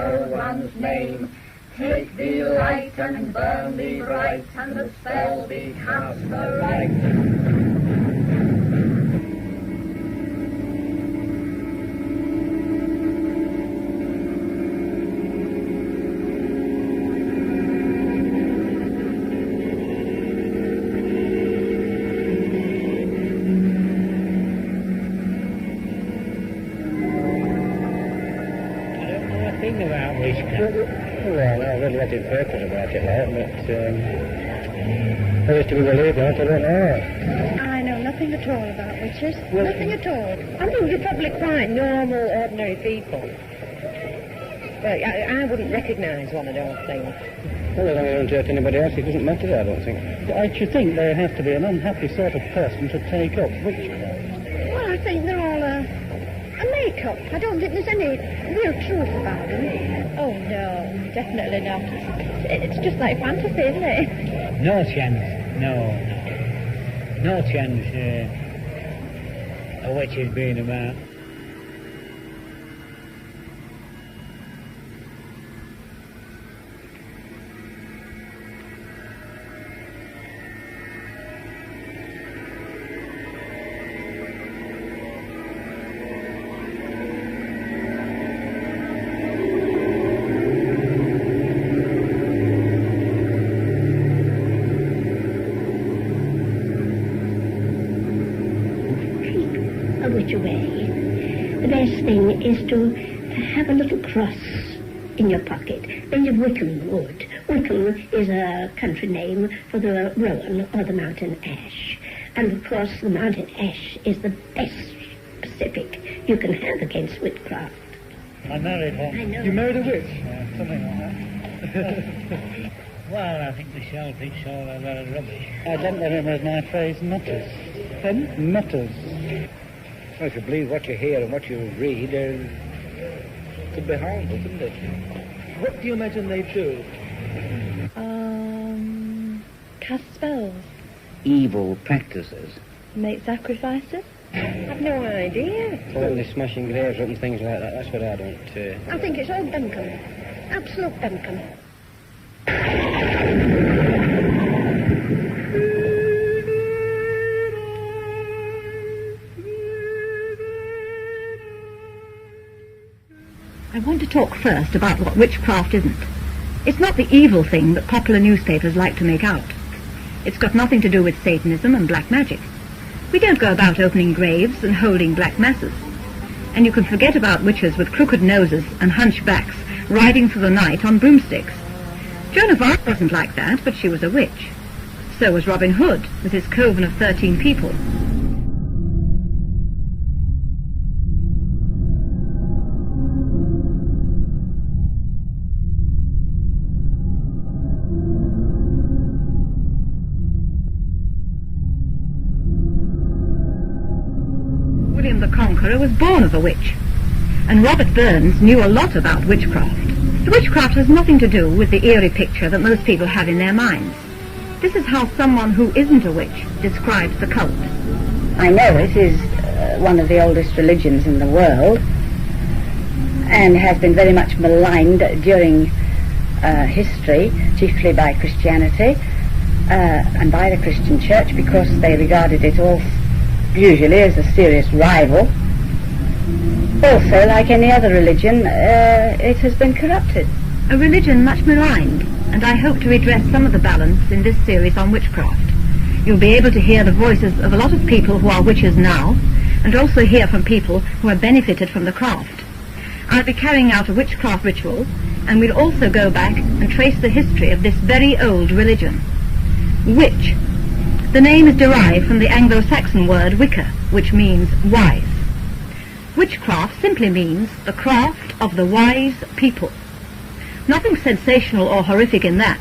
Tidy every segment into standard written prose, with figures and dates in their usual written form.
no one's name. Take thee light and burn thee bright, and the spell be cast aright. About witchcraft. Well, I read what in papers about it now, but I used to be believed in it, I don't know. I know nothing at all about witches. Well, nothing at all. I mean, you're probably quite normal, ordinary people. Well, I wouldn't recognise one of those things. Well, as long as they don't hurt anybody else, it doesn't matter, I don't think. I should think they have to be an unhappy sort of person to take up witchcraft. Well, I think they're all a make-up. I don't think there's any real truth about them. Oh, no, definitely not. It's just like fantasy, isn't it? No chance. No chance a witch is being about. Thing is to have a little cross in your pocket made of Wickham wood. Wickham is a country name for the rowan or the mountain ash. And of course the mountain ash is the best specific you can have against witchcraft. I married one. I know. You married a witch? Yeah, something like that. Well, I think the shellfish all a lot of rubbish. I don't remember as my phrase, nutters. Nutters. Well, if you believe what you hear and what you read, it could be harmful, couldn't it? What do you imagine they do? Cast spells. Evil practices. Make sacrifices. I've no idea. Totally smashing graves up and things like that, that's what I don't... I think it's all bunkum. Absolute bunkum. I want to talk first about what witchcraft isn't. It's not the evil thing that popular newspapers like to make out. It's got nothing to do with Satanism and black magic. We don't go about opening graves and holding black masses. And you can forget about witches with crooked noses and hunchbacks riding through the night on broomsticks. Joan of Arc wasn't like that, but she was a witch. So was Robin Hood with his coven of 13 people. William the Conqueror was born of a witch, and Robert Burns knew a lot about witchcraft. The witchcraft has nothing to do with the eerie picture that most people have in their minds. This is how someone who isn't a witch describes the cult. I know it is one of the oldest religions in the world and has been very much maligned during history, chiefly by Christianity and by the Christian Church, because they regarded it all usually as a serious rival. Also, like any other religion, it has been corrupted. A religion much maligned, and I hope to redress some of the balance in this series on witchcraft. You'll be able to hear the voices of a lot of people who are witches now, and also hear from people who have benefited from the craft. I'll be carrying out a witchcraft ritual, and we'll also go back and trace the history of this very old religion. Witch. The name is derived from the Anglo-Saxon word wicca, which means wise. Witchcraft simply means the craft of the wise people. Nothing sensational or horrific in that.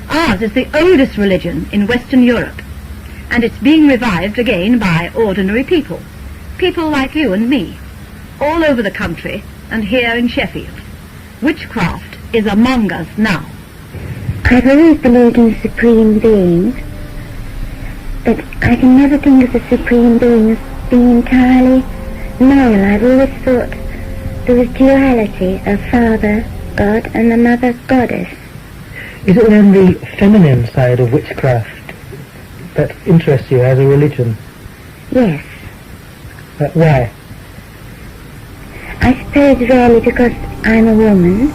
Ours is the oldest religion in Western Europe, and it's being revived again by ordinary people. People like you and me, all over the country and here in Sheffield. Witchcraft is among us now. I've always believed in supreme beings, but I can never think of the supreme being as being entirely male. I've always thought there was duality, a father god and a mother goddess. Is it then the feminine side of witchcraft that interests you as a religion? Yes. Why? I suppose really because I'm a woman,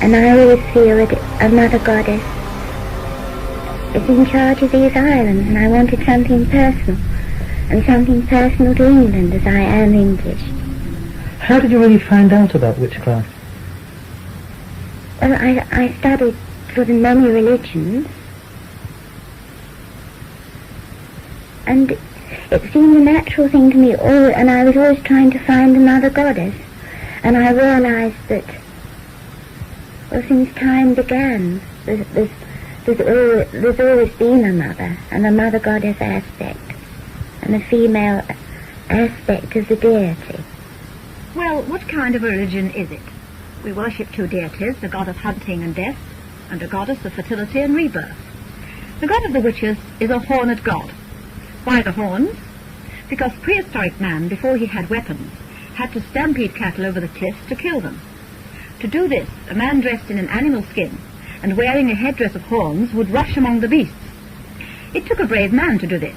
and I always feel that a mother goddess is in charge of these islands, and I wanted something personal, and something personal to England, as I am English. How did you really find out about witchcraft? Well, I studied sort of many religions, and it seemed a natural thing to me, and I was always trying to find another goddess, and I realized that, well, since time began, there's always been a mother, and a mother goddess aspect, and a female aspect of the deity. Well, what kind of a religion is it? We worship two deities, the god of hunting and death, and a goddess of fertility and rebirth. The god of the witches is a horned god. Why the horns? Because prehistoric man, before he had weapons, had to stampede cattle over the cliffs to kill them. To do this, a man dressed in an animal skin and wearing a headdress of horns would rush among the beasts. It took a brave man to do this,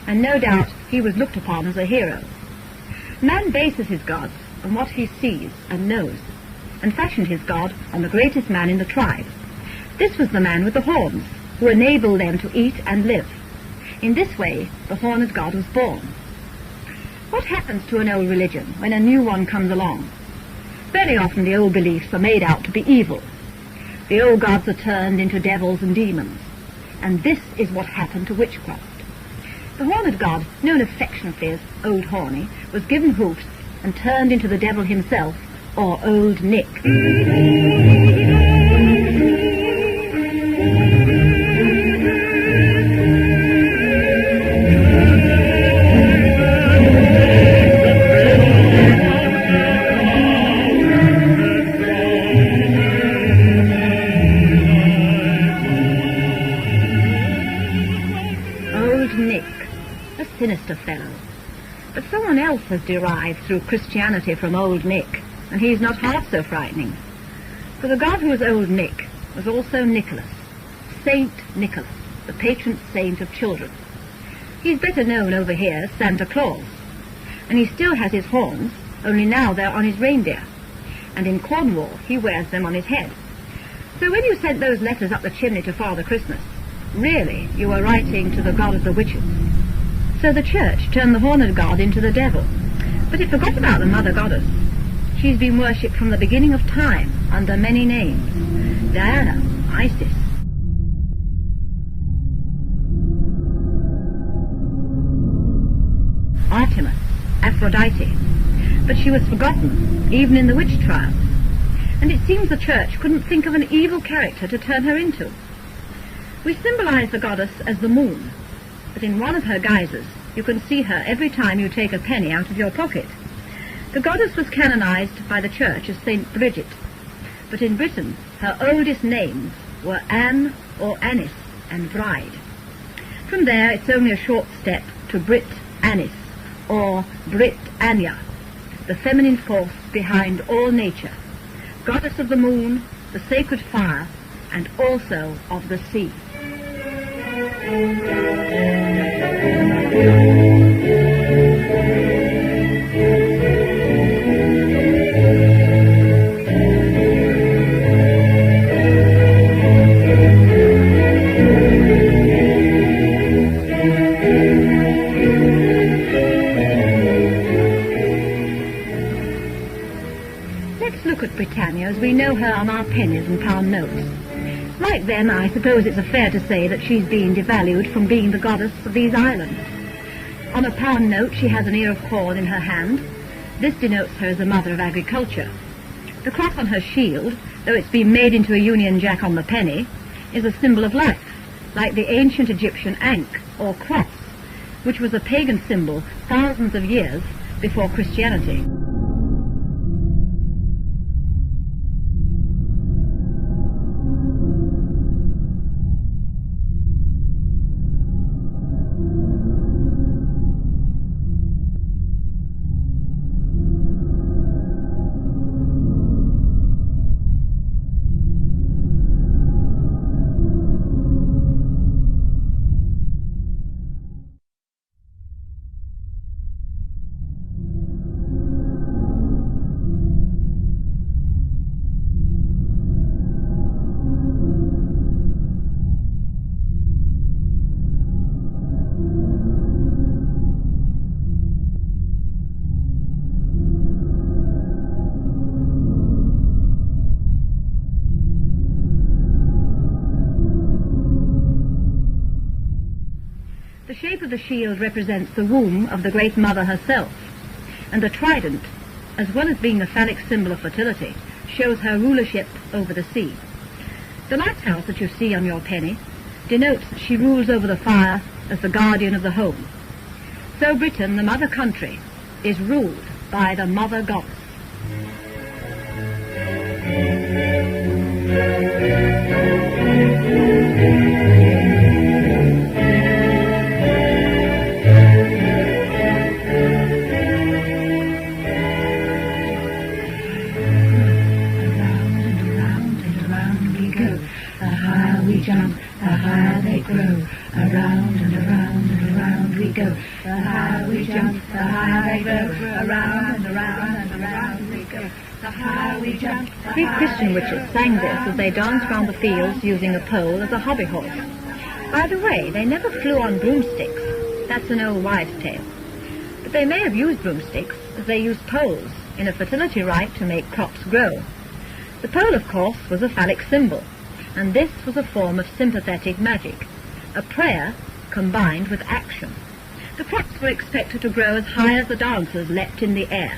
and no doubt he was looked upon as a hero. Man bases his gods on what he sees and knows, and fashioned his god on the greatest man in the tribe. This was the man with the horns, who enabled them to eat and live. In this way, the horned god was born. What happens to an old religion when a new one comes along? Very often the old beliefs are made out to be evil. The old gods are turned into devils and demons. And this is what happened to witchcraft. The horned god, known affectionately as Old Horny, was given hoofs and turned into the devil himself, or Old Nick. Sinister fellow. But someone else has derived through Christianity from Old Nick, and he's not half so frightening. For the god who was Old Nick was also Nicholas, Saint Nicholas, the patron saint of children. He's better known over here as Santa Claus, and he still has his horns, only now they're on his reindeer, and in Cornwall he wears them on his head. So when you sent those letters up the chimney to Father Christmas, really you were writing to the god of the witches. So the church turned the horned god into the devil, but it forgot about the mother goddess. She's been worshipped from the beginning of time under many names: Diana, Isis, Artemis, Aphrodite. But she was forgotten, even in the witch trials, and it seems the church couldn't think of an evil character to turn her into. We symbolize the goddess as the moon, but in one of her guises you can see her every time you take a penny out of your pocket. The goddess was canonized by the church as Saint Bridget, but in Britain her oldest names were Anne or Annis and Bride. From there it's only a short step to Brit Annis or Brit Anya, the feminine force behind all nature, goddess of the moon, the sacred fire, and also of the sea. Let's look at Britannia as we know her on our pennies and pound notes. Like them, I suppose it's fair to say that she's been devalued from being the goddess of these islands. On a pound note she has an ear of corn in her hand. This denotes her as a mother of agriculture. The cross on her shield, though it's been made into a Union Jack on the penny, is a symbol of life, like the ancient Egyptian ankh, or cross, which was a pagan symbol thousands of years before Christianity. The shape of the shield represents the womb of the Great Mother herself, and the trident, as well as being a phallic symbol of fertility, shows her rulership over the sea. The lighthouse that you see on your penny denotes that she rules over the fire as the guardian of the home. So Britain, the mother country, is ruled by the mother goddess. Jump, the higher they grow, around and around and around we go. The higher we jump, the higher they grow, around and around and around we go. The higher we jump, the Greek Christian witches sang this as they danced round the fields using a pole as a hobby horse. By the way, they never flew on broomsticks. That's an old wives' tale. But they may have used broomsticks as they used poles in a fertility rite to make crops grow. The pole, of course, was a phallic symbol, and this was a form of sympathetic magic, a prayer combined with action. The crops were expected to grow as high as the dancers leapt in the air,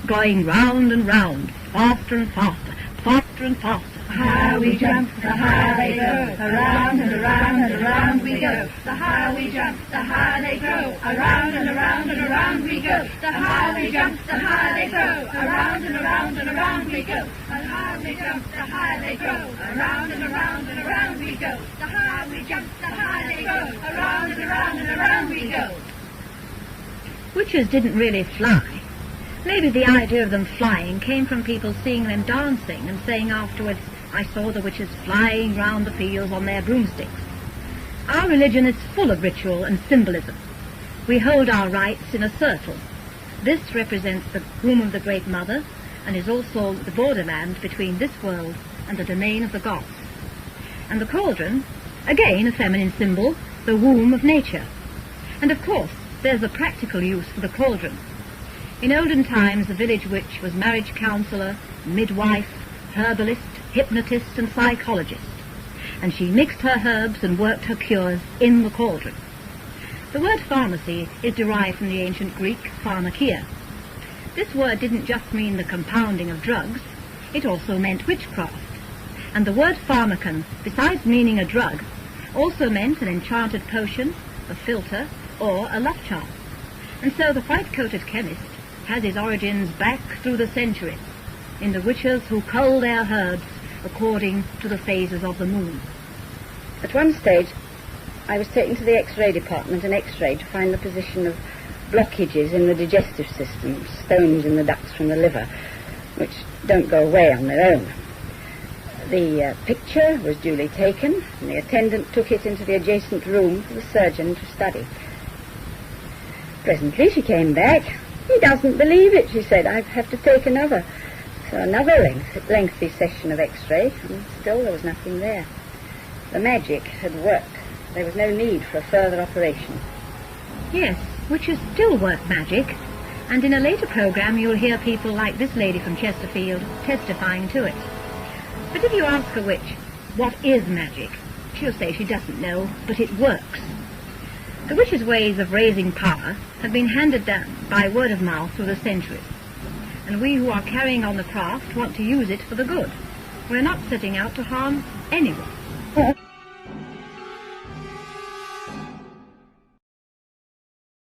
going round and round, faster and faster, faster and faster. The higher we jump, the higher they go, around and around and around we go. The higher we jump, the higher they grow, around and around and around we go. The higher we jump, the higher they grow, around and around and around we go. The higher we jump, the higher they grow, around and around and around we go. The higher we jump, the higher they grow, around and around and around we go. Witches didn't really fly. Maybe the idea of them flying came from people seeing them dancing and saying afterwards, "I saw the witches flying round the fields on their broomsticks." Our religion is full of ritual and symbolism. We hold our rites in a circle. This represents the womb of the Great Mother and is also the borderland between this world and the domain of the gods. And the cauldron, again a feminine symbol, the womb of nature. And of course, there's a practical use for the cauldron. In olden times, the village witch was marriage counsellor, midwife, herbalist, hypnotist and psychologist, and she mixed her herbs and worked her cures in the cauldron. The word pharmacy is derived from the ancient Greek pharmakia. This word didn't just mean the compounding of drugs, it also meant witchcraft. And the word pharmacon, besides meaning a drug, also meant an enchanted potion, a philter, or a love charm. And so the white-coated chemist has his origins back through the centuries, in the witches who cull their herbs according to the phases of the moon. At one stage, I was taken to the X-ray department and X-rayed to find the position of blockages in the digestive system, stones in the ducts from the liver, which don't go away on their own. The picture was duly taken, and the attendant took it into the adjacent room for the surgeon to study. Presently she came back. "He doesn't believe it," she said. "I have to take another." So another lengthy session of X-ray, and still there was nothing there. The magic had worked. There was no need for a further operation. Yes, witches still work magic, and in a later program you'll hear people like this lady from Chesterfield testifying to it. But if you ask a witch, what is magic, she'll say she doesn't know, but it works. The witches' ways of raising power have been handed down by word of mouth through the centuries, and we who are carrying on the craft want to use it for the good. We're not setting out to harm anyone.